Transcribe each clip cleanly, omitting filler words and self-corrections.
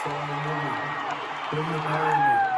So will you marry me?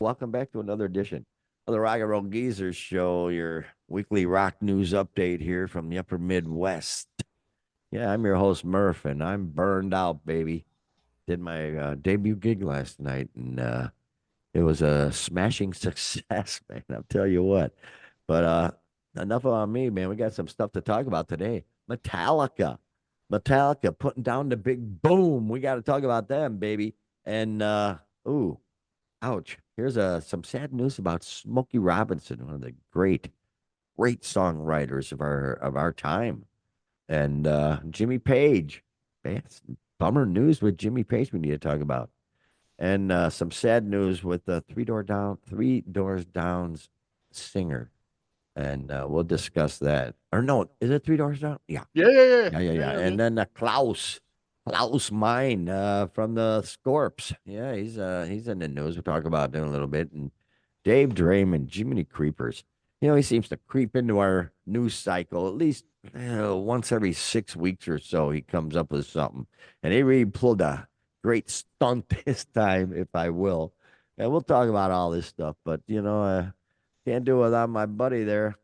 Welcome back to another edition of the Rock and Roll Geezers Show, your weekly rock news update here from the upper Midwest. Yeah, I'm your host, Murph, and I'm burned out, baby. Did my debut gig last night, and it was a smashing success, man. I'll tell you what. But enough about me, man. We got some stuff to talk about today. Metallica putting down the big boom. We got to talk about them, baby. And, ooh. Ouch. Here's some sad news about Smokey Robinson, one of the great songwriters of our time. And Jimmy Page. Man, some bummer news with Jimmy Page we need to talk about. And some sad news with the Three Doors Down's singer. And we'll discuss that. Or no, is it Three Doors Down? Yeah. Yeah. And then Klaus Mine from the Scorps. Yeah, he's in the news. We'll talk about him a little bit. And Dave Draiman, Jiminy Creepers. You know, he seems to creep into our news cycle at least once every 6 weeks or so. He comes up with something. And he really pulled a great stunt this time, if I will. And we'll talk about all this stuff. But, can't do it without my buddy there.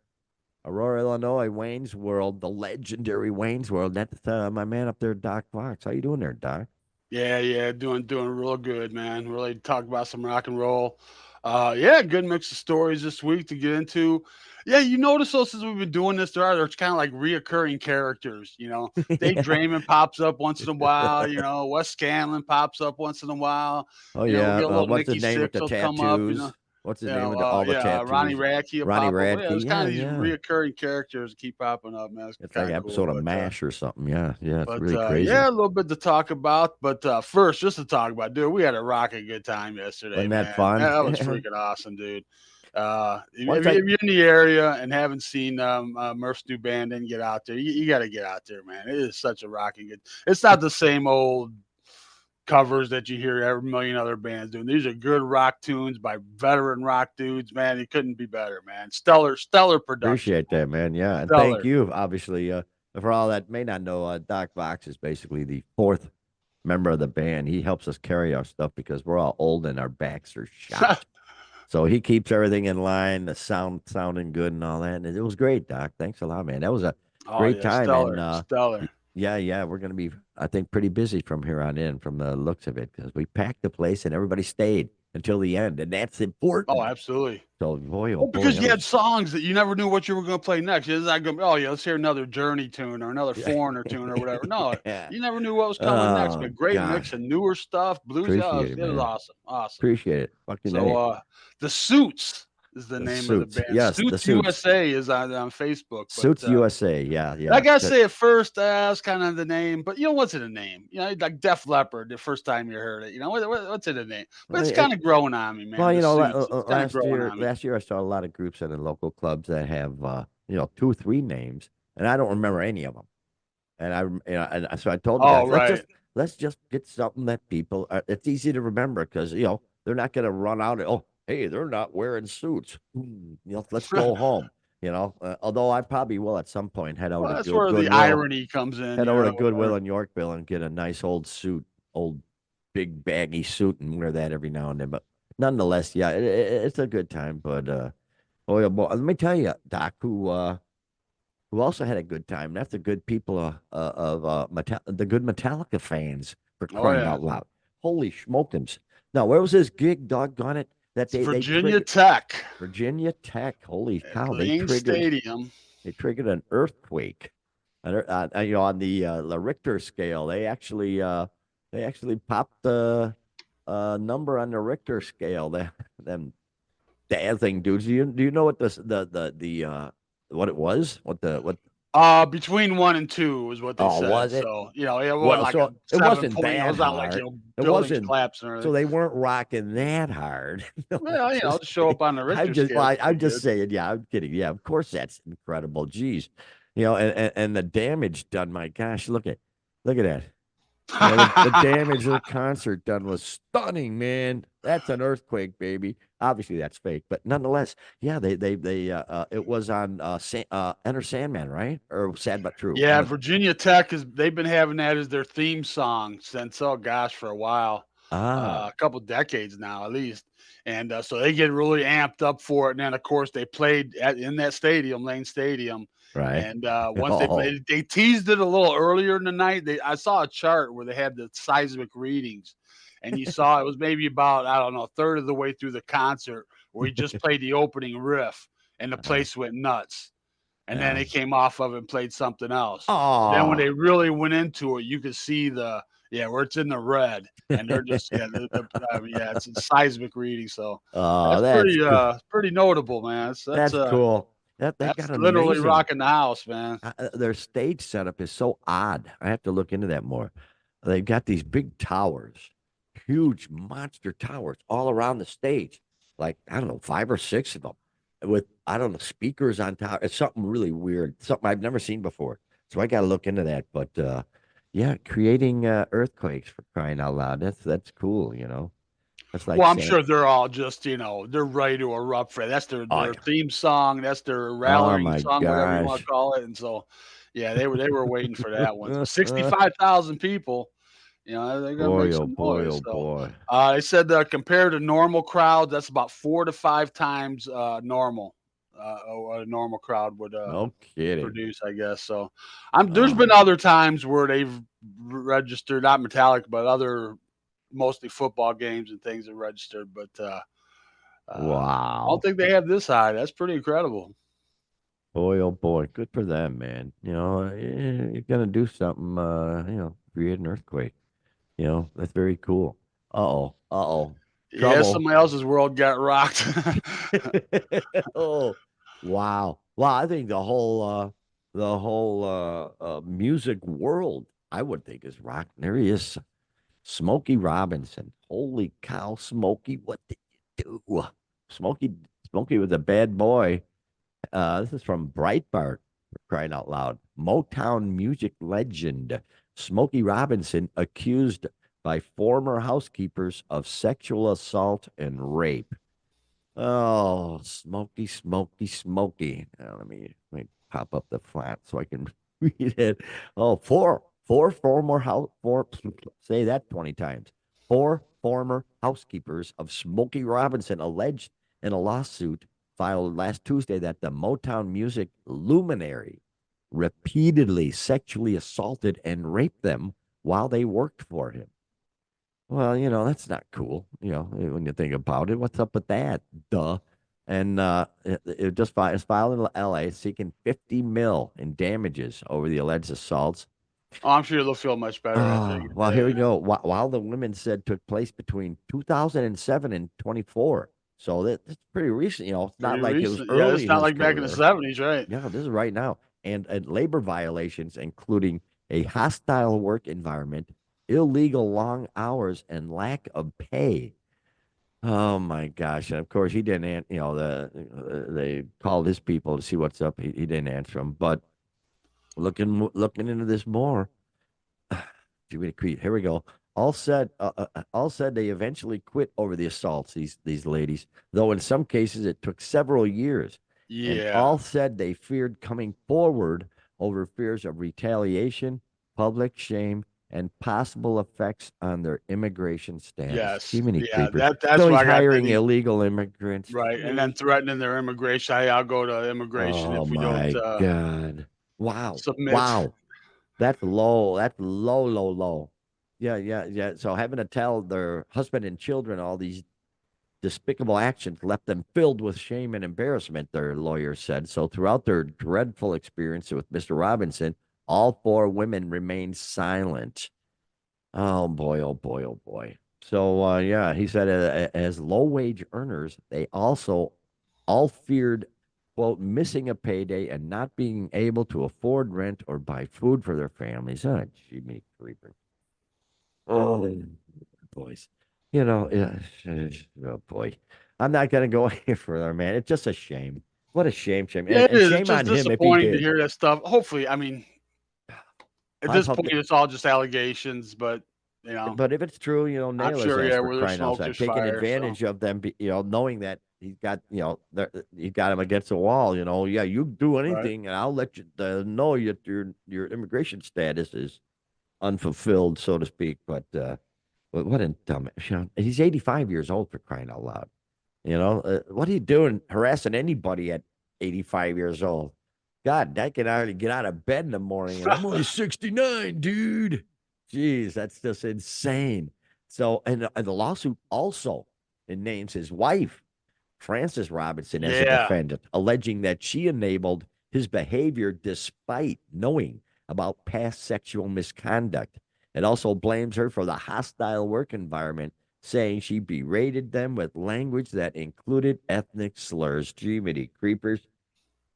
Aurora, Illinois, Wayne's World, the legendary Wayne's World. That's my man up there, Doc Fox. How you doing there, Doc? Yeah, doing real good, man. Really talk about some rock and roll. Yeah, good mix of stories this week to get into. Yeah, you notice though, since we've been doing this, there's kind of like reoccurring characters. Dave Yeah. Draiman pops up once in a while. Wes Scanlon pops up once in a while. Oh We'll yeah. get a little What's his Nikki name with Sixx the will come up. tattoos? What's his name with all the Ronnie tattoos? Radke will Ronnie pop up. Yeah, Radke. it's kind Yeah, of these yeah. reoccurring characters that keep popping up, man. It's It's like kind an of cool. episode of MASH or something. Yeah, yeah. It's But really crazy. yeah, a little bit to talk about. But first, just to talk about, dude, we had a rocking good time yesterday, Wasn't that man. fun? That was freaking awesome, dude. Once If you're in the area and haven't seen Murph's new band, then get out there. You got to get out there, man. It is such a rocking good. It's not the same old covers that you hear every million other bands doing. These are good rock tunes by veteran rock dudes, man. It couldn't be better, man. Stellar production. appreciate that, man. Yeah, and thank Stellar. you, obviously, for all that may not know. Doc Fox is basically the fourth member of the band. He helps us carry our stuff because we're all old and our backs are shot. So he keeps everything in line, the sounding good and all that. And it was great, Doc. Thanks a lot, man. That was a great time. Stellar. Yeah, we're going to be, I think, pretty busy from here on in from the looks of it because we packed the place and everybody stayed until the end. And that's important. Oh, absolutely. So, boy, oh, boy. Because you had songs that you never knew what you were going to play next. It's not going to be, oh, yeah, let's hear another Journey tune or another Foreigner tune or whatever. No, you never knew what was coming next. But great mix of newer stuff, blues. It was awesome. Appreciate it. Fucking so, The Suits is the name of the band. Yes, Suits USA is on Facebook. But, Suits USA, yeah. I gotta say at first that's kind of the name, but what's in the name? Like Def Leppard the first time you heard it. What's in the name? But it's kind of growing on me, man. Well, last year I saw a lot of groups in the local clubs that have 2 or 3 names, and I don't remember any of them. And so I told them, let's just get something that people it's easy to remember because they're not going to run out. Hey, they're not wearing suits. Let's go home. Although I probably will at some point head over to that's where the irony comes in. Head over to Goodwill in Yorkville and get a nice old suit, old big baggy suit, and wear that every now and then. But nonetheless, yeah, it's a good time. But boy, let me tell you, Doc, who also had a good time. That's the good people of the good Metallica fans for crying out loud. Holy smokums! Now, where was this gig? Doggone it! Virginia Tech. Virginia Tech. Holy cow! Stadium. They triggered an earthquake. On the Richter scale, they actually popped the number on the Richter scale. Them dancing dudes. Do you know what what it was? What Between 1 and 2 is what they Oh, said. was it? So, it wasn't Well, like a so it wasn't 7 point, that it's not like, hard. It buildings wasn't. collapsing or So anything. they weren't rocking that hard. No, Well, to show up on the I'm Richter just, scale is well, I'm pretty just good. saying. Yeah, I'm kidding. Yeah, of course that's incredible. Jeez, and the damage done. My gosh, look at that. The damage of the concert done was stunning, man. That's an earthquake, baby. Obviously, that's fake, but nonetheless, yeah, it was on Enter Sandman, right? Or Sad but True. Yeah, Virginia Tech they've been having that as their theme song since, oh gosh, for a while. A couple decades now at least. And so they get really amped up for it. And then of course they played in that stadium, Lane Stadium. right. And once they Oh, played, they teased it a little earlier in the night. I saw a chart where they had the seismic readings, and you saw it was maybe about, I don't know, a third of the way through the concert where he just played the opening riff, and the place went nuts. And then yeah. they came off of it and played something else. But then when they Oh, really went into it, you could see where it's in the red, and they're just it's a seismic reading. So oh, that's that's cool. pretty notable, man. That's cool. They've That's got an literally amazing. rocking the house, man. Their stage setup is so odd. I have to look into that more. They've got these big towers, huge monster towers all around the stage, like I don't know, 5 or 6 of them, with I don't know speakers on top. It's something really weird, something I've never seen before. So I got to look into that. But yeah, creating earthquakes for crying out loud. That's cool. That's like Well, I'm saying, sure they're all just, they're ready to erupt for it. That's oh their yeah, theme song. That's their oh rallying my song, whatever you want gosh. to call it. And so, yeah, they were waiting for that one. So 65,000 people. They're gonna Boy, make oh some boy, noise. oh So, boy. they said compared to normal crowds, that's about 4 to 5 times normal. What a normal crowd would No kidding. produce, I guess. So, there's Oh, been other times where they've registered not Metallica, but other mostly football games and things have registered. But I don't wow. think they have this high. That's pretty incredible. Boy, oh boy. Good for them, man. You're gonna do something, create an earthquake. That's very cool. Uh-oh. Uh-oh. Yeah, Trouble. somebody else's world got rocked. Oh, wow. Well, I think the whole music world, I would think is rocked. There he is. Smokey Robinson. Holy cow, Smokey, what did you do? Smokey Smokey was a bad boy. This is from Breitbart, for crying out loud. Motown music legend Smokey Robinson accused by former housekeepers of sexual assault and rape. Oh, Smokey, Smokey, Smokey. Let me pop up the font so I can read it. Oh, four former house, four, say that 20 times. 4 former housekeepers of Smokey Robinson alleged in a lawsuit filed last Tuesday that the Motown music luminary repeatedly sexually assaulted and raped them while they worked for him. Well, that's not cool, when you think about it. What's up with that? Duh. And it just filed, it's filed in LA seeking 50 mil in damages over the alleged assaults. Oh, I'm sure they'll feel much better after they Oh, get well, here that. we go. While the women said took place between 2007 and 24. So that's pretty recent. It's not Pretty like it was recent. Yeah, early it's in not his like back in the career. 70s, right? Yeah, this is right now. And labor violations, including a hostile work environment, illegal long hours, and lack of pay. Oh my gosh! And of course, he didn't. They called his people to see what's up. He didn't answer them. But looking into this more, Jimmy Creed. Here we go. All said they eventually quit over the assaults. These ladies, though in some cases it took several years, and Yeah. all said they feared coming forward over fears of retaliation, public shame, and possible effects on their immigration status. Yes. Jiminy Yeah. Creepers. That's So why he's I got that. hiring illegal immigrants. Right. And then threatening their immigration. Hey, I'll go to immigration Oh if we don't my God! Wow! submit. Wow! That's low. That's low, low, low. Yeah, yeah, yeah. So having to tell their husband and children all these despicable actions left them filled with shame and embarrassment, their lawyer said. So throughout their dreadful experience with Mr. Robinson, all 4 women remained silent. Oh boy, oh boy, oh boy. So yeah, he said as low wage earners, they also all feared quote, missing a payday and not being able to afford rent or buy food for their families. Oh, Jimmy Creeper. Oh, boys. You know, oh boy. I'm not going to go any further, man. It's just a shame. What a shame. Yeah, it And is. It's shame just on him if he disappointing to did. hear that stuff. Hopefully, I mean, at I this hope point, that, it's all just allegations, but you know, but if it's true, I'm nail his sure, ass yeah, for where there's crying smoke, outside, there's taking fire. So, advantage of them, knowing that he's got, he got him against the wall. Yeah, you do right. anything, and I'll let you know your immigration status is unfulfilled, so to speak. But what a dumb, he's 85 years old for crying out loud. What are you doing harassing anybody at 85 years old? God, I can hardly get out of bed in the morning, and I'm only 69, dude. Jeez, that's just insane. So, and the lawsuit also it names his wife, Frances Robinson, as a Yeah. defendant, alleging that she enabled his behavior despite knowing about past sexual misconduct. It also blames her for the hostile work environment, saying she berated them with language that included ethnic slurs. Jiminy creepers.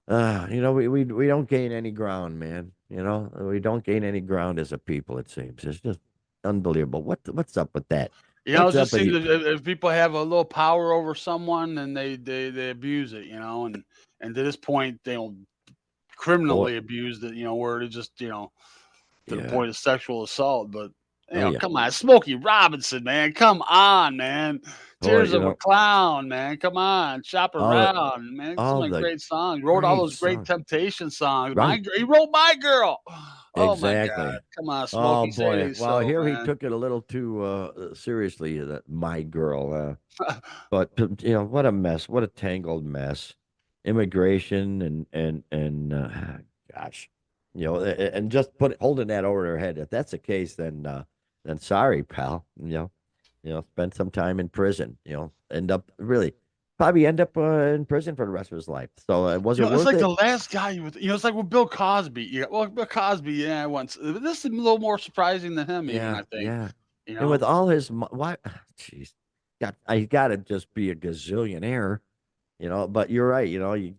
We don't gain any ground, man. We don't gain any ground as a people, it seems. It's just unbelievable. What's up with that? You know, it What's up just with seems you? if people have a little power over someone, then they abuse it, and to this point, they don't Boy, criminally abuse it, where it just, to the yeah. point of sexual assault. But Oh yeah. come on, Smokey Robinson, man, come on, man. Boy, Tears of a Clown, man, come on, Shop all the Around, man. So all many the great songs. Wrote all great those great songs. Temptation songs. Right. He wrote My Girl. Oh my Exactly. God, come on, Oh Smokey, say it boy. ain't Well, so, here he man. took it a little too seriously, that my girl. But what a mess. What a tangled mess. Immigration and gosh. And just holding that over their head. If that's the case, then sorry, pal. Spend some time in prison. End up really probably end up in prison for the rest of his life. So was it It's worth like the it? last guy with, it's like with Bill Cosby. Yeah, well, Bill Cosby, yeah, once. But this is a little more surprising than him, even, Yeah, I think. yeah. You And with know, all his why jeez. I got to just be a gazillionaire, but you're right,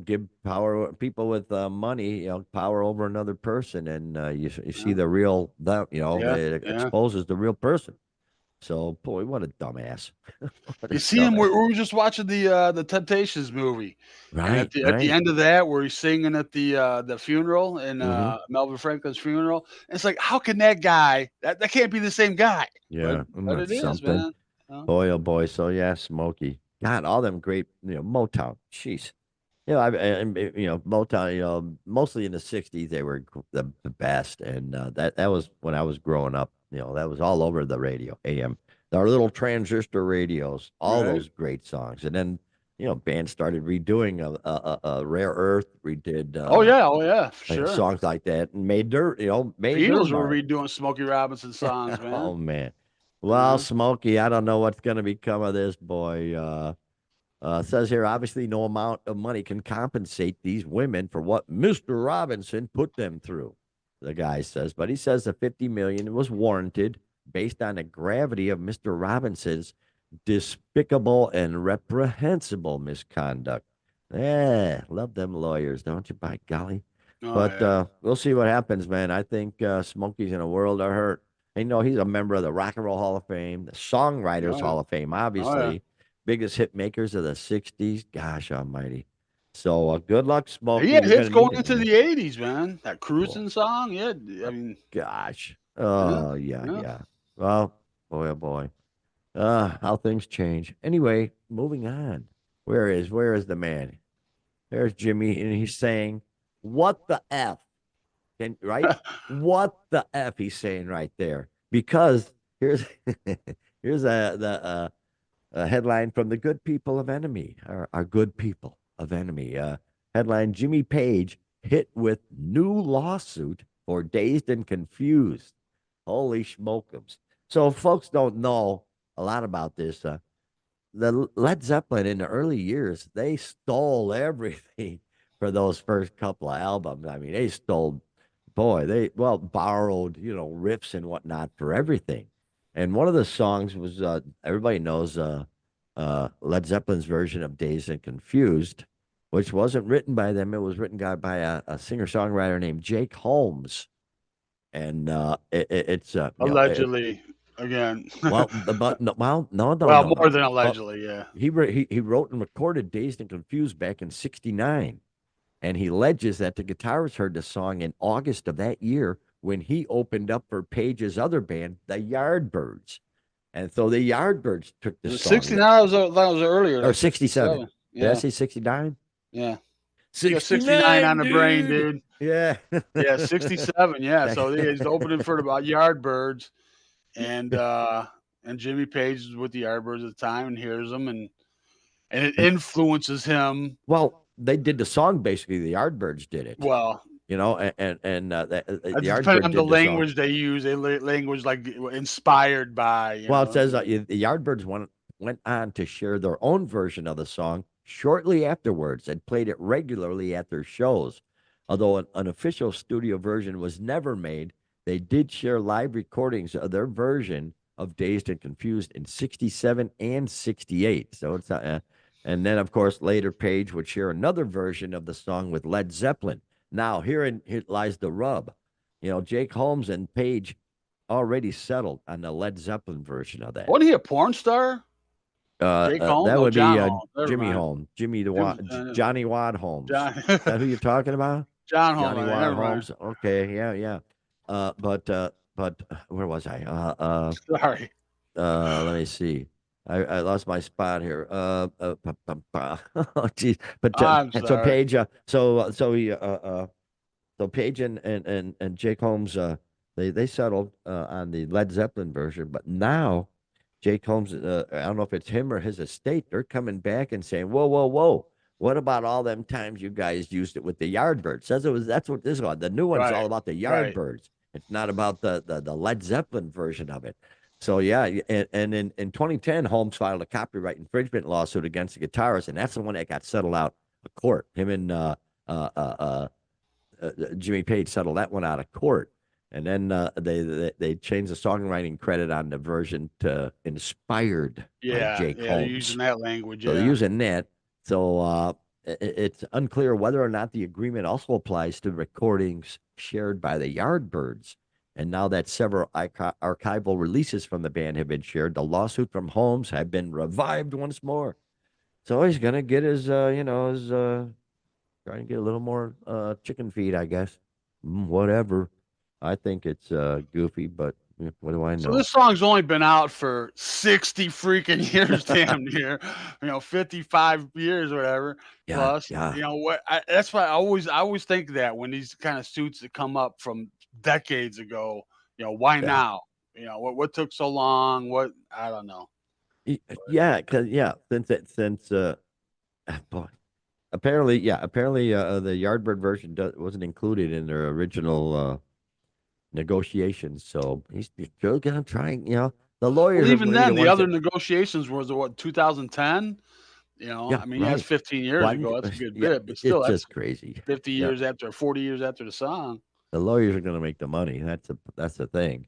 give power people with money, power over another person and you see yeah, the real that, yeah, it yeah. exposes the real person. So, boy, what a dumbass. What a You see him. dumbass. We were just watching the Temptations movie, and Right, at the right. end of that, where he's singing at the funeral and Mhm. Melvin Franklin's funeral, it's like, how can that guy that can't be the same guy? But Yeah, isn't but that it is, something? man. You know? Boy, oh boy. So yeah, Smokey. God, all them great, Motown. Jeez. Motown, mostly in the '60s, they were the best, and that was when I was growing up. That was all over the radio, AM, our little transistor radios, all Right? those great songs, and then bands started redoing Rare Earth, redid Oh yeah, for sure. songs like that, and made their Beatles were mark. redoing Smokey Robinson songs, Oh man. man, well, Uh, Smokey, I don't know what's going to become of this boy. Says here, obviously, no amount of money can compensate these women for what Mr. Robinson put them through. The guy says, but he says the 50 million was warranted based on the gravity of Mr. Robinson's despicable and reprehensible misconduct. Love them lawyers, don't you? By golly. oh But yeah, we'll see what happens, man. I think Smokey's in a world of hurt. He's a member of the Rock and Roll Hall of Fame, the Songwriters oh yeah, Hall of Fame, oh yeah. obviously biggest hit makers of the 60s. Gosh almighty. So good luck, He Smokey. had You're going hits to going need it, into man. the '80s, man. That Boy, cruising song, yeah. I oh, mean, gosh. yeah, Oh, yeah, yeah. yeah. Well, boy, oh, boy. How things change. Anyway, moving on. Where is the man? There's Jimmy, and he's saying, what the F? Right? What the F he's saying right there. Because here's here's a headline from the good people of Enemy, our good people of Enemy. Headline: Jimmy Page hit with new lawsuit for dazed and confused. Holy schmokums. So, folks don't know a lot about this. The Led Zeppelin in the early years, they stole everything for those first couple of albums. I mean, they stole, boy, borrowed, riffs and whatnot for everything. And one of the songs was everybody knows Led Zeppelin's version of Dazed and Confused. which wasn't written by them. It was written by a singer-songwriter named Jake Holmes. And it's Allegedly, again. well, but no, well, no, no, Well, no, more no. than Well, allegedly, yeah. he wrote and recorded "Dazed and Confused" back in '69, and he alleges that the guitarist heard the song in August of that year when he opened up for Page's other band, the Yardbirds, and so the Yardbirds took the Was it song 69? That was earlier, or like '67. 67. Did I Yeah, say '69? yeah. You got 69 on 69, the brain, dude. dude. Yeah. Yeah, 67. Yeah. So he's opening for the Yardbirds, and Jimmy Page is with the Yardbirds at the time and hears them, and it influences him. Well, they did the song basically. The Yardbirds did it, Well, the it's depending Yardbird on the did the song. language they use. Language like inspired by, Well, it says the Yardbirds went on to share their own version of the song shortly afterwards and played it regularly at their shows. Although an official studio version was never made, they did share live recordings of their version of Dazed and Confused in '67 and '68. So it's not, and then of course later Page would share another version of the song with Led Zeppelin. Now here lies the rub. Jake Holmes and Page already settled on the Led Zeppelin version of that. wasn't he a porn star? Jake Holmes? That No, would be John Holmes. Never Jimmy mind. Holmes, Jim- Johnny Wad Holmes. John Is that who you're talking about? John Holmes. Johnny Wad Never mind. Holmes. Okay, yeah, yeah. But where was I? Sorry. Let me see. I lost my spot here. Oh, geez. But I'm so sorry. Paige, so Paige and Jake Holmes, they settled on the Led Zeppelin version, but now Jake Holmes, I don't know if it's him or his estate, they're coming back and saying, "Whoa, whoa, whoa! What about all them times you guys used it with the Yardbirds?" That's what this one. The new one's all Right. about the Right. Yardbirds. It's not about the Led Zeppelin version of it. So yeah, and in 2010, Holmes filed a copyright infringement lawsuit against the guitarist, and that's the one that got settled out of court. Him and uh, uh, Jimmy Page settled that one out of court, and then they changed the songwriting credit on the version to "inspired" by Yeah. Jake Yeah. They're using Holmes. that language. So they're Yeah. using that. So it's unclear whether or not the agreement also applies to recordings shared by the Yardbirds. And now that several archival releases from the band have been shared, the lawsuit from Holmes have been revived once more. So he's gonna get his, trying to get a little more chicken feed, I guess. Whatever. I think it's goofy, but what do I So know? this song's only been out for 60 freaking years, damn near, 55 years or whatever. Yeah, Plus, yeah, what? That's why I always think that when these kind of suits that come up from decades ago, why yeah. now? What took so long? What I don't know. Yeah, because since boy, apparently the Yardbird version wasn't included in their original negotiations. So he's still gonna try. The Well, lawyers are even going to be the then, the ones other that. negotiations was what 2010. Yeah, I mean, yeah, it's right. 15 years Why ago. didn't That's a good yeah, bit, but still, it's that's just crazy. 50 Yeah, years after, 40 years after the song. the lawyers are going to make the money. That's the thing.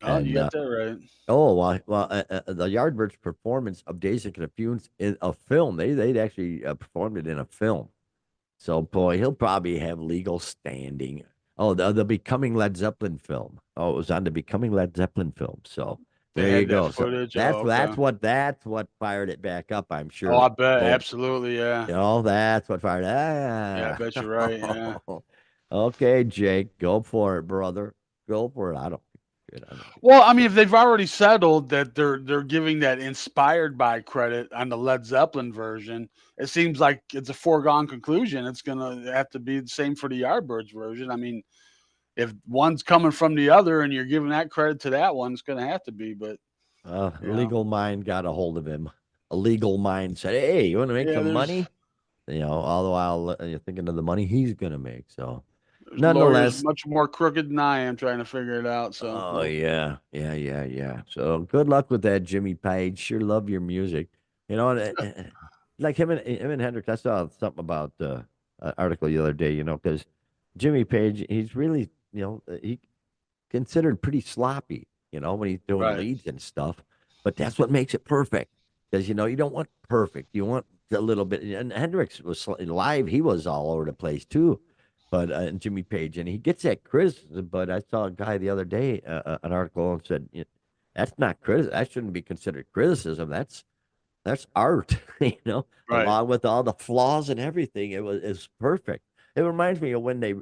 Oh, you And got that right. oh the Yardbirds' performance of Days and Confused in a film. They'd actually performed it in a film. So boy, he'll probably have legal standing. Oh, the Becoming Led Zeppelin film. Oh, it was on the Becoming Led Zeppelin film. So They there you had that go. So footage. that's Oh, okay. that's what fired it back up. I'm Oh, sure. I bet. Oh, Absolutely. Yeah. that's what fired. Yeah, I bet you're right. Yeah. Okay, Jake, go for it, brother. Go for it. I don't. Shit, I don't. Well, I mean, if they've already settled that they're giving that inspired by credit on the Led Zeppelin version, it seems like it's a foregone conclusion. It's gonna have to be the same for the Yardbirds version. I mean, if one's coming from the other and you're giving that credit to that one, it's gonna have to be. But A you know, legal mind got a hold of him. A legal mind said, "Hey, you want to make yeah, some there's money?" All the while you're thinking of the money he's gonna make. So, there's lawyers nonetheless, much more crooked than I am trying to figure it out. So oh well, yeah, yeah, yeah, yeah. So good luck with that, Jimmy Page. Sure love your music. Like him and Hendrix. I saw something about an article the other day. Because Jimmy Page, he's really he considered pretty sloppy. When he's doing right. leads and stuff. But that's what makes it perfect. because you don't want perfect. You want a little bit. And Hendrix was live; he was all over the place too. But and Jimmy Page, and he gets that criticism. But I saw a guy the other day, an article, and said that's not criticism. That shouldn't be considered criticism. That's art, Right. along with all the flaws and everything. It's perfect. It reminds me of when they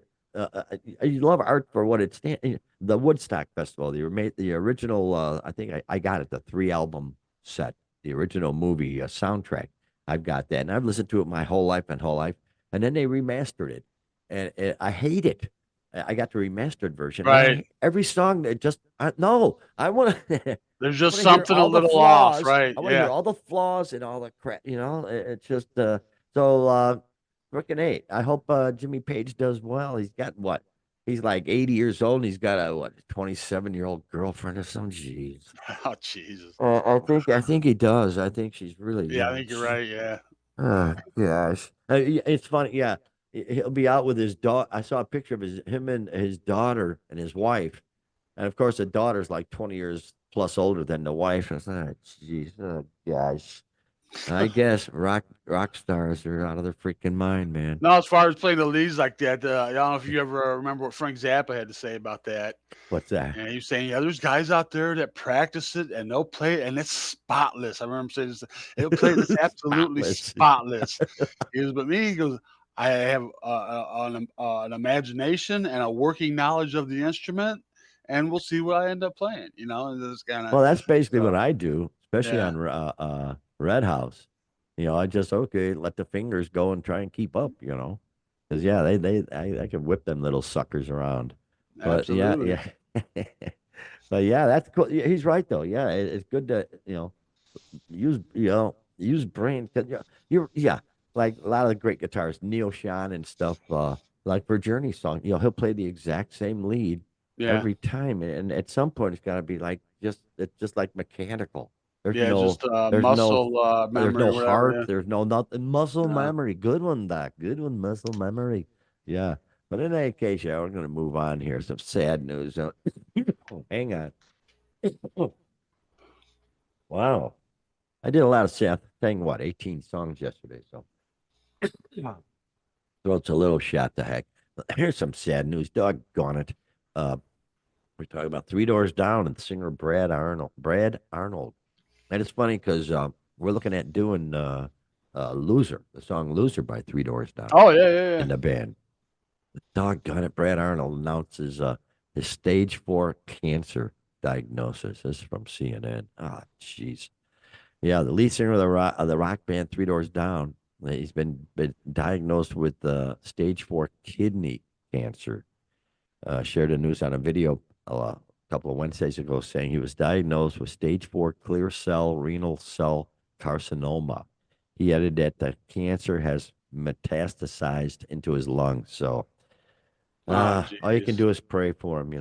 you love art for what it stands. The Woodstock Festival, the original. I think I got it, the 3 album set, the original movie soundtrack. I've got that, and I've listened to it my whole life and then they remastered it, and I hate it. I got the remastered version, and Right. every song that just no, I want to. There's I just want to hear something a all the little off, flaws. right? I want to hear Yeah. all the flaws and all the crap. It's just so. Freaking eight. I hope Jimmy Page does well. He's got what? He's like 80 years old, and he's got a 27-year-old girlfriend or something. Jeez. Oh, Jesus. I think he does. I think she's really Yeah, I young. think you're right. Yeah. Oh gosh. It's funny. Yeah, he'll be out with his daughter. I saw a picture of him and his daughter and his wife. And of course, the daughter's like 20 years plus older than the wife. And it's like, jeez, oh, gosh. I guess rock stars are out of their freaking mind, man. No, as far as playing the leads like that, I don't know if you ever remember what Frank Zappa had to say about that. What's that? And he was saying, yeah, there's guys out there that practice it and they'll play it and it's spotless. I remember him saying this, they'll play it, it's absolutely Spotless. spotless. He goes, but me, he goes, I have an imagination and a working knowledge of the instrument, and we'll see what I end up playing, and this kind of, Well, that's basically so, what I do, especially yeah, on Red House. I just let the fingers go and try and keep up. Because yeah, I can whip them little suckers around. But yeah, absolutely. yeah. But yeah, that's cool. Yeah, he's right though. Yeah, it's good to use brain. 'Cause, yeah, like a lot of the great guitarists, Neil Schon and stuff. Like for Journey song, he'll play the exact same lead Yeah. every time, and at some point it's got to be like it's just like mechanical. There's Yeah. no Just there's no muscle there's memory no or whatever. heart. Yeah. There's no nothing. Muscle No. memory. Good one, Doc. Good one. Muscle memory. Yeah. But in any case, yeah, we're gonna move on here. Some sad news. Hang on. Wow. I did a lot of sad sang 18 songs yesterday, so throat's a little shot to heck. Here's some sad news. Doggone it. Uh we're talking about Three Doors Down and singer Brad Arnold. Brad Arnold. And it's funny because we're looking at doing Loser, the song Loser by Three Doors Down Oh yeah, yeah, yeah. in the band. Doggone it, Brad Arnold announces his stage 4 cancer diagnosis. This is from CNN. Ah, jeez. Yeah, the lead singer of the rock band Three Doors Down. He's been diagnosed with stage 4 kidney cancer. Shared the news on a video a couple of Wednesdays ago, saying he was diagnosed with stage 4 clear cell renal cell carcinoma. He added that the cancer has metastasized into his lungs. So Oh all you can jeez. do is pray for him.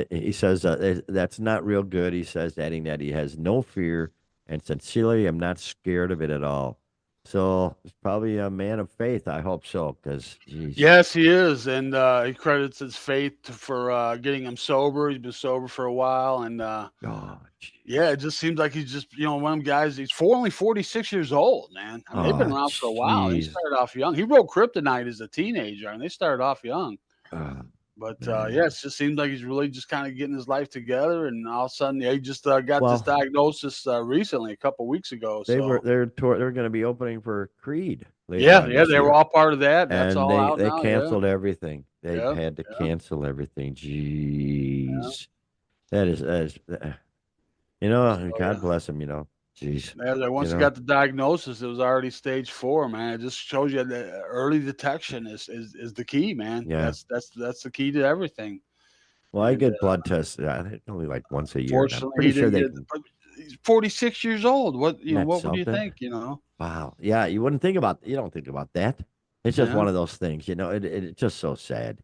He says that's not real good. He says, adding that he has no fear and sincerely, I'm not scared of it at all. So he's probably a man of faith. I hope so, because geez, Yes, he is, and he credits his faith for getting him sober. He's been sober for a while, and oh, yeah, jeez, it just seems like he's just one of them guys. Only 46 years old, man. I mean, they've been oh, around for a while. They jeez, started off young. He wrote Kryptonite as a teenager, and they started off young. oh, But yeah, man. it just seems like he's really just kind of getting his life together, and all of a sudden, yeah, he just got this Well, diagnosis recently, a couple weeks ago. So they're going to be opening for Creed later yeah, on yeah, this they were year, all part of that. That's and all out they now. Yeah, canceled everything. They yeah, had to yeah, cancel everything. yeah. Jeez, that is So God yeah. bless him. Jeez, Yeah, they you once he know. got the diagnosis, it was already stage 4, man. It just shows you that early detection is the key, man. Yeah. That's the key to everything. Well, I And get blood tests. I think only like once a year, and I'm fortunately, pretty he sure didn't they get. can. But he's 46 years old. What Isn't that what would you something? think? Wow. Yeah, you don't think about that. It's just Yeah. one of those things, it's just so sad.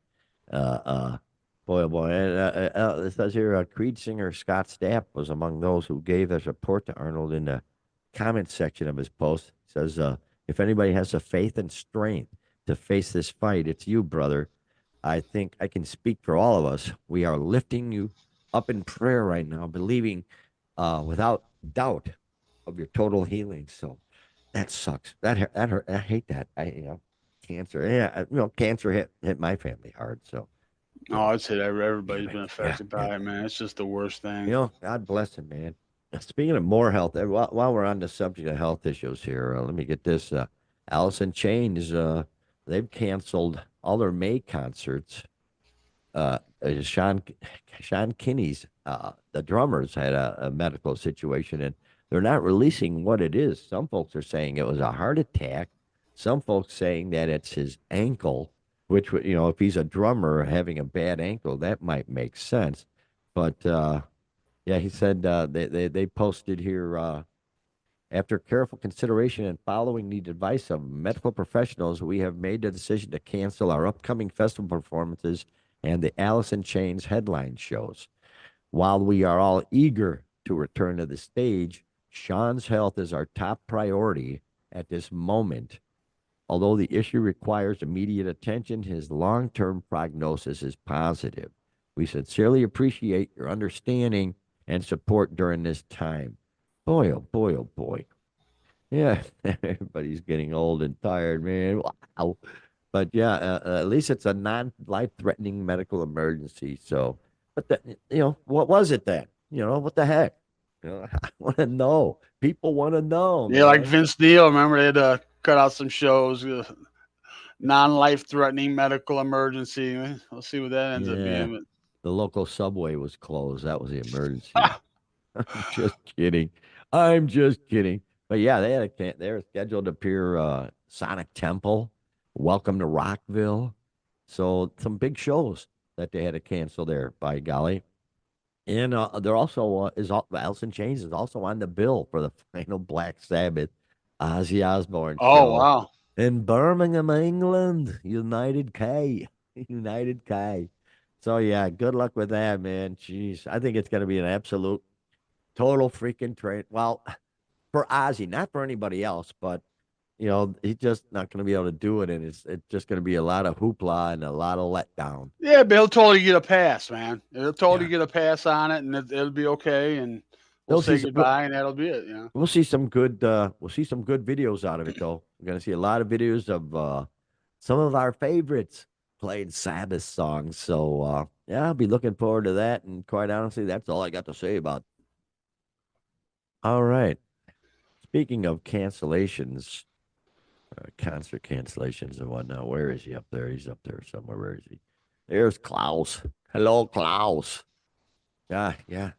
Uh boy oh boy. And it says here Creed singer Scott Stapp was among those who gave their support to Arnold in the comment section of his post. It says if anybody has the faith and strength to face this fight, it's you, brother. I think I can speak for all of us. We are lifting you up in prayer right now, believing without doubt of your total healing. So that sucks. That hurt. I hate that. Cancer. Yeah, cancer hit my family hard. So, Oh, I'd say that damn everybody's it. been Yeah, affected yeah. by it, man. It's just the worst thing. God bless him, man. Speaking of more health, while we're on the subject of health issues here, let me get this. Alice in Chains, they've canceled all their May concerts. uh, uh, Sean Sean Kinney's the drummers had a medical situation, and they're not releasing what it is. Some folks are saying it was a heart attack. Some folks saying that it's his ankle, which would if he's a drummer having a bad ankle, that might make sense. But yeah, he said they posted here. After careful consideration and following the advice of medical professionals, we have made the decision to cancel our upcoming festival performances and the Alice in Chains headline shows. While we are all eager to return to the stage, Sean's health is our top priority at this moment. Although the issue requires immediate attention, his long term prognosis is positive. We sincerely appreciate your understanding and support during this time. Boy, oh boy, oh boy. Yeah, everybody's getting old and tired, man. Wow. But yeah, at least it's a non-life-threatening medical emergency. So, but what was it then? What the heck? I want to know. People want to know, Yeah, like man. Vince Neil, remember they had to cut out some shows, non-life threatening medical emergency. We'll see what that ends up Yeah, being. the local subway was closed. That was the emergency. But, I'm just kidding. I'm just kidding. But yeah, they were scheduled to appear Sonic Temple, Welcome to Rockville. So some big shows that they had to cancel there, by golly. And they're also Alice in Chains is also on the bill for the final Black Sabbath Ozzy Osbourne oh show wow, in Birmingham, England. United K. United K. So yeah, good luck with that, man. Jeez, I think it's going to be an absolute total freaking train. Well, for Ozzy, not for anybody else, but he's just not going to be able to do it, and it's just going to be a lot of hoopla and a lot of letdown. yeah, but he'll totally get a pass, man. He'll totally Yeah, get a pass on it, and it'll be okay. And we'll we'll see. say goodbye, and that'll be it. You know. We'll see some good. We'll see some good videos out of it, though. We're going to see a lot of videos of some of our favorites playing Sabbath songs. So yeah, I'll be looking forward to that. And quite honestly, that's all I got to say about. All right. Speaking of cancellations, concert cancellations and whatnot. Where is he up there? He's up there somewhere. Where is he? There's Klaus. Hello, Klaus. Yeah, yeah.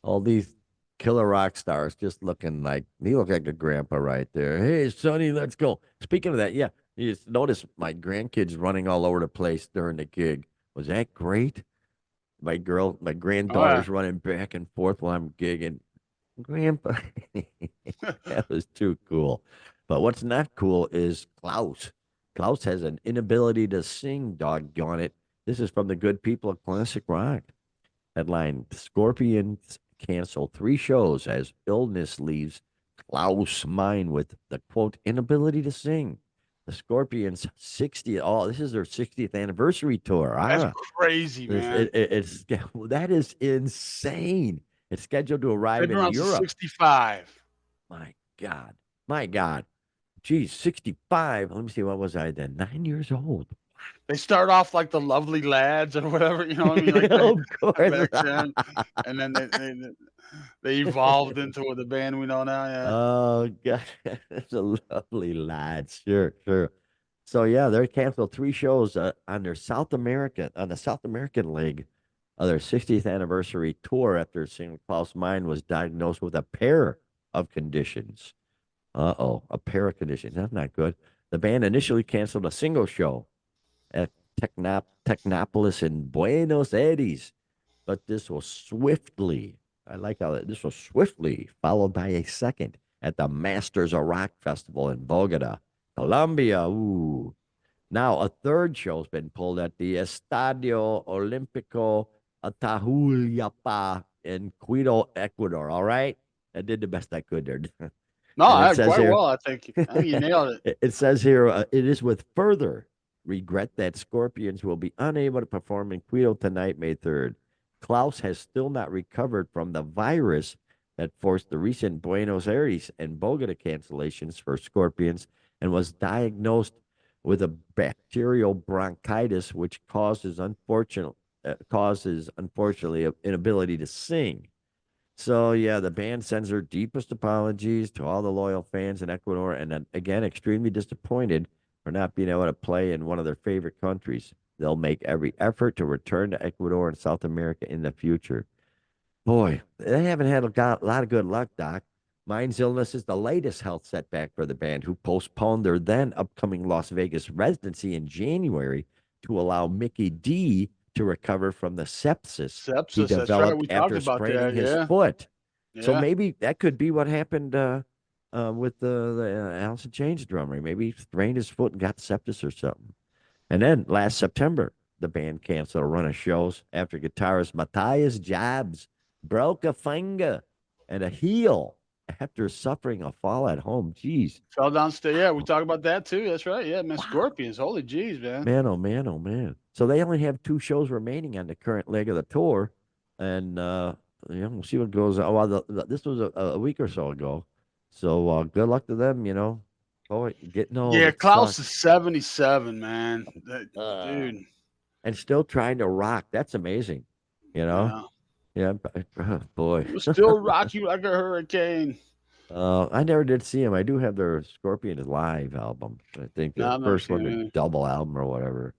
All these killer rock stars just looking like he looked like a grandpa right there. Hey, Sonny, let's go. Speaking of that, yeah, you just notice my grandkids running all over the place during the gig. Was that great? My Oh yeah, granddaughter's running back and forth while I'm gigging. Grandpa. That was too cool. But what's not cool is Klaus. Klaus has an inability to sing, doggone it. This is from the good people of classic rock. Headline: Scorpions cancel 3 shows as illness leaves Klaus Mine with the quote inability to sing. The Scorpions 60th. Oh, this is their 60th anniversary tour. that's Ah, crazy, man. it's that is insane. It's scheduled to arrive Been in around since Europe. '65. My God. My God. Geez, 65. Let me see. What was I then? 9 years old. They start off like the Lovely Lads or whatever, you know what I mean, like Of course. back then, and then they evolved into the band we know now. Yeah. Oh, God. That's a lovely lad. Sure, sure. So, yeah, they're canceled 3 shows on the South American leg of their 60th anniversary tour after singer Klaus Meine was diagnosed with a pair of conditions. Uh-oh, a pair of conditions. That's not good. The band initially canceled a single show at Technopolis in Buenos Aires, but this was swiftly followed by a second at the Masters of Rock Festival in Bogota, Colombia. Ooh. Now a third show's been pulled at the Estadio Olímpico Atahualpa in Quito, Ecuador. All right. I did the best I could there. No, And it I says quite here, well. I think you nailed it. it says here, it is with further regret that Scorpions will be unable to perform in Quito tonight, May 3rd. Klaus has still not recovered from the virus that forced the recent Buenos Aires and Bogota cancellations for Scorpions and was diagnosed with a bacterial bronchitis, which causes unfortunately an inability to sing. So yeah, the band sends their deepest apologies to all the loyal fans in Ecuador, and then, again, extremely disappointed for not being able to play in one of their favorite countries. They'll make every effort to return to Ecuador and South America in the future. Boy, they haven't had a lot of good luck, Doc. Mine's illness is the latest health setback for the band, who postponed their then upcoming Las Vegas residency in January to allow Mickey D to recover from the sepsis he Sepsis. That's right. developed We talked after about spraining that. his Yeah. foot. So Yeah. maybe that could be what happened with the Alice in Chains drummer. Maybe he sprained his foot and got sepsis or something. And then last September, the band canceled a run of shows after guitarist Matthias Jabs broke a finger and a heel after suffering a fall at home. Jeez. Fell downstairs. Yeah, we talked about that too. That's right. Yeah, man. Wow. Scorpions. Holy jeez, man. Man, oh man, oh man. So they only have 2 shows remaining on the current leg of the tour. And we'll see what goes on. Well, this was a week or so ago. So good luck to them. Boy, getting old, Yeah, it Klaus is sucks. 77, man. Uh, Dude. and still trying to rock. That's amazing. You know? Yeah. Yeah, boy. We'll still rock you like a hurricane. I never did see him. I do have their Scorpion Live album. I think No, the I've never first seen one, the it. double album or whatever.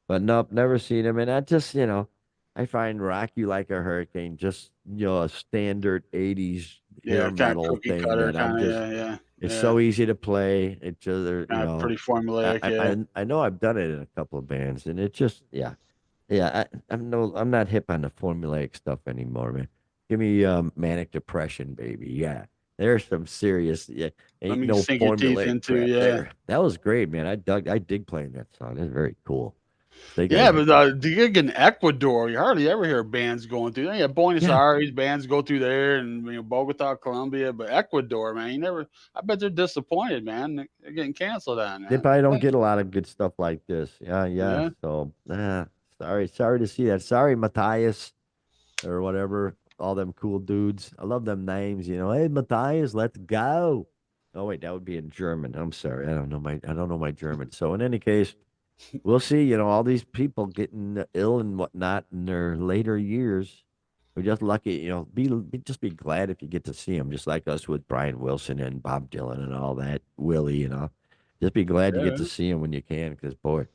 But nope, never seen him. And I just, I find Rock You Like a Hurricane just, a standard 80s hair Yeah, kind of metal cookie thing cutter, that I'm kind of. just, Yeah, yeah, it's yeah. so easy to play. It just, Kind of pretty I, formulaic. I, Yeah. I know I've done it in a couple of bands and it just, yeah. Yeah, I'm not hip on the formulaic stuff anymore, man. Give me Manic Depression, baby. Yeah. There's some serious, yeah, Let ain't me no sink your teeth formulaic into. crap Yeah. there. That was great, man. I dig playing that song. That's very cool. They got Yeah, a but the gig in Ecuador, you hardly ever hear bands going through. Yeah, Buenos yeah. Aires bands go through there, and Bogota, Colombia, but Ecuador, man, you never. I bet they're disappointed, man. They're getting canceled on They that. probably don't get a lot of good stuff like this. Yeah, yeah. Yeah, So sorry to see that. Sorry, Matthias or whatever. All them cool dudes. I love them names. Hey, Matthias, let's go. Oh wait, that would be in German. I'm sorry. I don't know my German. So in any case, we'll see. All these people getting ill and whatnot in their later years. We're just lucky. Just be glad if you get to see them, just like us with Brian Wilson and Bob Dylan and all that. Willie. Just be glad you get to yeah, see them when you can, because boy,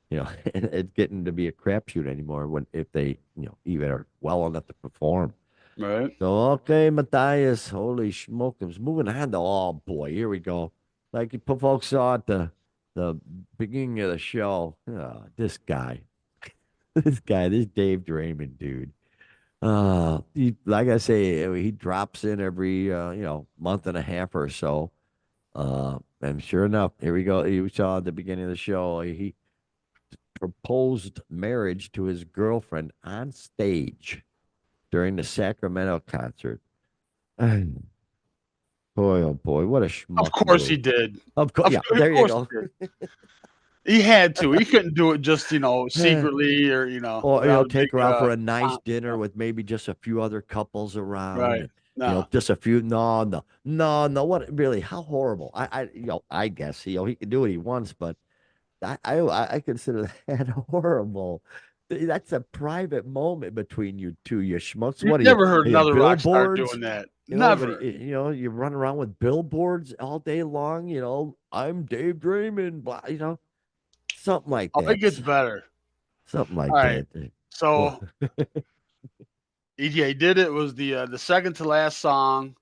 it's getting to be a crapshoot anymore when if they even are well enough to perform. right. So okay, Matthias, holy smokes, moving on to boy, here we go. Like you folks saw at the beginning of the show, this guy, this Dave Draiman dude. Like I say, he drops in every month and a half or so. And sure enough, here we go. You saw at the beginning of the show, he proposed marriage to his girlfriend on stage during the Sacramento concert. And boy, oh boy, what a Of schmuck course he move. did. Of course, yeah, Of there you course go. he did. He had to. He couldn't do it just secretly or Or without a big take her out for a nice pomp. dinner with maybe just a few other couples around, Right. No. just a few. No, no, no, no. What really? How horrible! I guess he can do what he wants, but I consider that horrible. That's a private moment between you two, you schmucks. You've What never heard are you another rock star billboards? doing that. What Never. you run around with billboards all day long. I'm Dave Draymond, blah. Something like Oh, it that. gets better. Something All like right. that. Well, So EJ did it. Was the second to last song,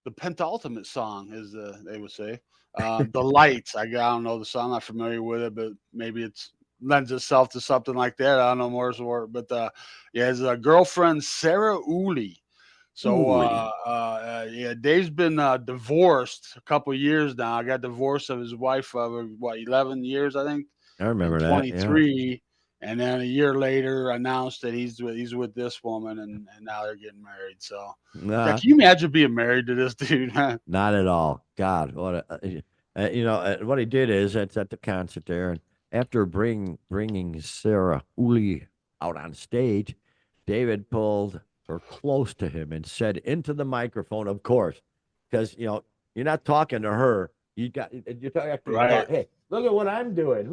the penultimate song, as they would say. The Lights. I don't know the song. I'm not familiar with it, but maybe it's lends itself to something like that. I don't know more for it, but yeah, his girlfriend Sarah Uli. So Ooh, yeah, Dave's been divorced a couple years now. I got divorced of his wife of 11 years, I think, I in remember that. Yeah. 23, and then a year later announced that he's with this woman, and now they're getting married. So yeah, Nah, can you imagine being married to this dude, man? not at all. God, what he did is it's at the concert there, and after bringing Sarah Uli out on stage, David pulled her close to him and said into the microphone, of course, because you're not talking to her. You're talking after your Right. daughter. Hey, look at what I'm doing.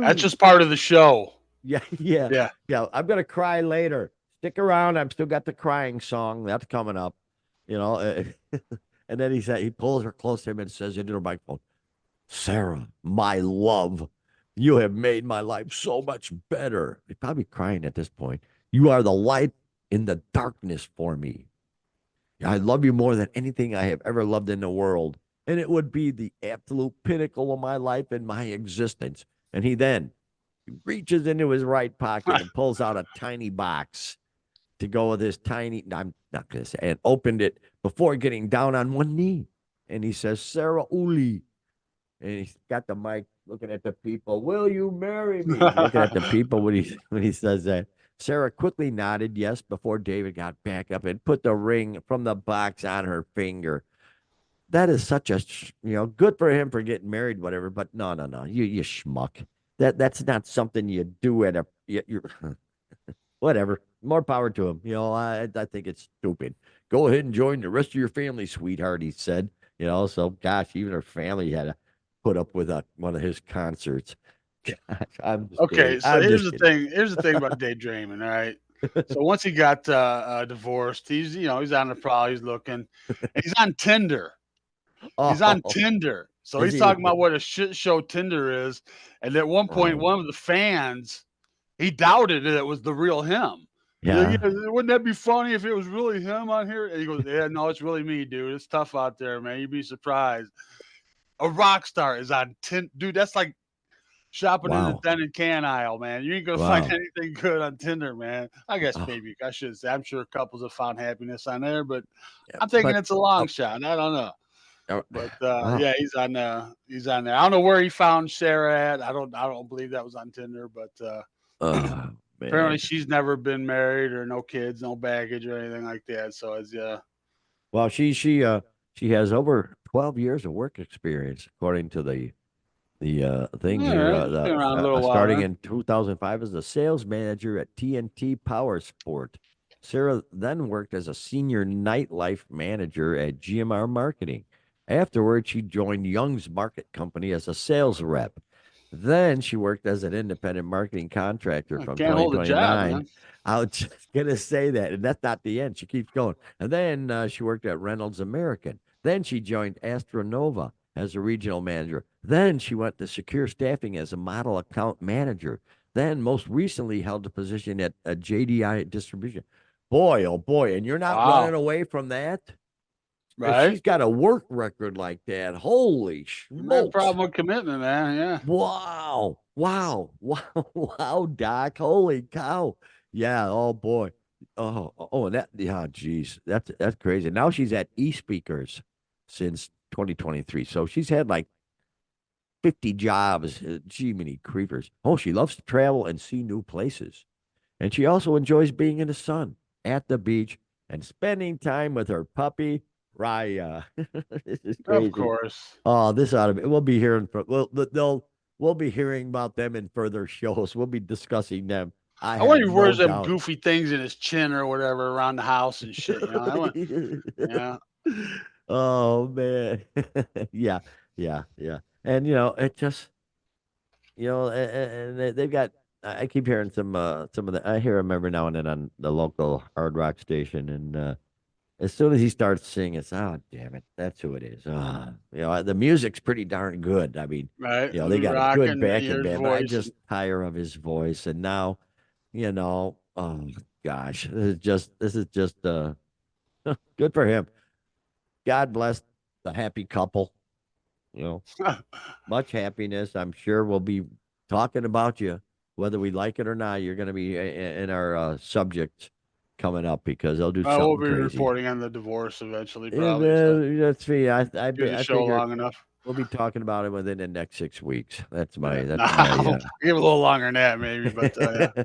That's Woohoo! just part of the show. Yeah, yeah, Yeah. yeah. I'm gonna cry later. Stick around. I've still got the crying song that's coming up. You know, and then he pulls her close to him and says into the microphone, "Sarah, my love, you have made my life so much better." He's probably crying at this point. You are the light in the darkness for me. I love you more than anything I have ever loved in the world. And it would be the absolute pinnacle of my life and my existence. And he reaches into his right pocket and pulls out a tiny box to go with his tiny, I'm not going to say, and opened it before getting down on one knee. And he says, Sarah Uli. And he's got the mic looking at the people. Will you marry me? He's looking at the people when he says that. Sarah quickly nodded yes before David got back up and put the ring from the box on her finger. That is such a good for him for getting married, whatever. But no, you schmuck. That's not something you do at you're whatever. More power to him. I think it's stupid. Go ahead and join the rest of your family, sweetheart. He said. So gosh, even her family had to put up with one of his concerts. Gosh, I'm just Okay, kidding. so I'm here's just the kidding. thing. Here's the thing about Dave Draiman, all right? So once he got divorced, he's on the prowl, he's looking, and he's on Tinder. He's on Oh, Tinder. So is he's he? talking about what a shit show Tinder is. And at one point, Oh, one of the fans, he doubted that it was the real him. He's like, yeah. yeah, wouldn't that be funny if it was really him on here? And he goes, yeah, no, it's really me, dude. It's tough out there, man. You'd be surprised. A rock star is on Tinder. Dude, that's like shopping in the Wow. den and can aisle, man. You ain't gonna find Wow. anything good on Tinder, man. I guess Oh, maybe I should say I'm sure couples have found happiness on there, but yeah. I'm thinking But it's a long oh, shot. I don't know. oh, But wow. yeah, he's on there. I don't know where he found Sarah at. I don't believe that was on Tinder, but Oh apparently man. she's never been married or no kids, no baggage or anything like that. So it's Well, she has over 12 years of work experience, according to the thing all here. right. She's been around a little while Starting then. in 2005 as a sales manager at TNT Power Sport. Sarah then worked as a senior nightlife manager at GMR Marketing. Afterwards, she joined Young's Market Company as a sales rep. Then she worked as an independent marketing contractor I from can't hold a job, 2029. man. I was just going to say that, and that's not the end. She keeps going. And then she worked at Reynolds American. Then she joined Astronova as a regional manager. Then she went to Secure Staffing as a model account manager. Then, most recently, held a position at JDI Distribution. Boy, oh boy, and you're not running Wow. away from that? If Right? she's got a work record like that, holy No smokes. problem with commitment, man. Yeah. Wow. Wow. Wow. Wow, Doc. Holy cow. Yeah. Oh boy. And that yeah, geez. That's crazy. Now she's at eSpeakers since 2023. So she's had like 50 jobs. Gee, many creepers. Oh, she loves to travel and see new places. And she also enjoys being in the sun at the beach and spending time with her puppy, Raya. This is Of crazy. course. Oh, this ought to be. We'll be hearing from. We'll be hearing about them in further shows. We'll be discussing them. I I wonder have if he no wears them doubt. goofy things in his chin or whatever around the house and shit. I want, yeah. Oh man, yeah, yeah, and it just and they've got. I keep hearing some of the. I hear them every now and then on the local hard rock station, and as soon as he starts singing, it's damn it, that's who it is. The music's pretty darn good. I mean, Right. they got a good Rocking, you backing hear his band, but I voice. just tire of his voice. And now, oh gosh, this is just good for him. God bless the happy couple. You know, much happiness. I'm sure we'll be talking about you, whether we like it or not. You're going to be in our subject coming up because they'll do We'll something be crazy. reporting on the divorce eventually, Yeah, probably. So that's me. do the I show figure long enough. we'll be talking about it within the next 6 weeks. Yeah. That's Nah, my give it a little longer than that, maybe. But yeah.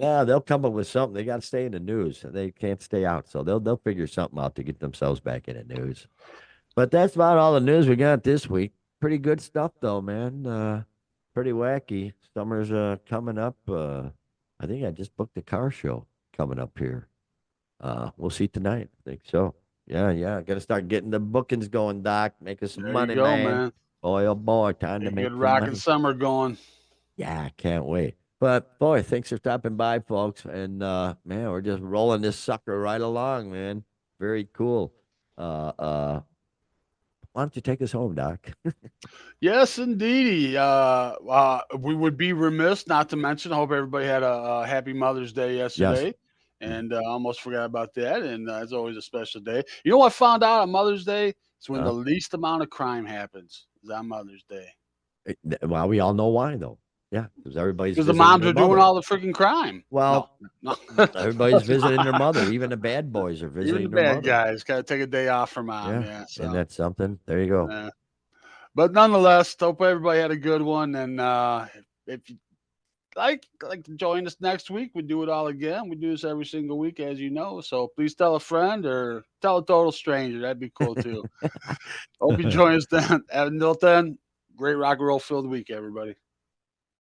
well, they'll come up with something. They got to stay in the news. They can't stay out, so they'll figure something out to get themselves back in the news. But that's about all the news we got this week. Pretty good stuff though, man. Pretty wacky. Summer's coming up. I think I just booked a car show coming up here. We'll see tonight. I think so. Yeah, yeah. Got to start getting the bookings going, Doc. Making some There you money, go, man. man. Boy, oh boy, time to A make good some rocking money. summer going. Yeah, I can't wait. But boy, thanks for stopping by, folks. And man, we're just rolling this sucker right along, man. Very cool. Why don't you take us home, Doc? Yes, indeedy. We would be remiss not to mention. I hope everybody had a happy Mother's Day Yes. yesterday, and almost forgot about that. And it's always a special day. You know what I found out on Mother's Day? It's when Uh, the least amount of crime happens. Is on Mother's Day well, we all know why, though. Yeah, because everybody's because the visiting moms their are doing mother. all the freaking crime. No, Well, no, everybody's visiting their mother. Even the bad boys are even the visiting their bad mother. guys got to take a day off from mom. Yeah, Yeah, and so. that's something. There you go. But nonetheless, hope everybody had a good one. And if you like to join us next week, we do it all again. We do this every single week, as you know. So please tell a friend or tell a total stranger. That'd be cool too. Hope you join us then. Until then, great rock and roll filled week, everybody.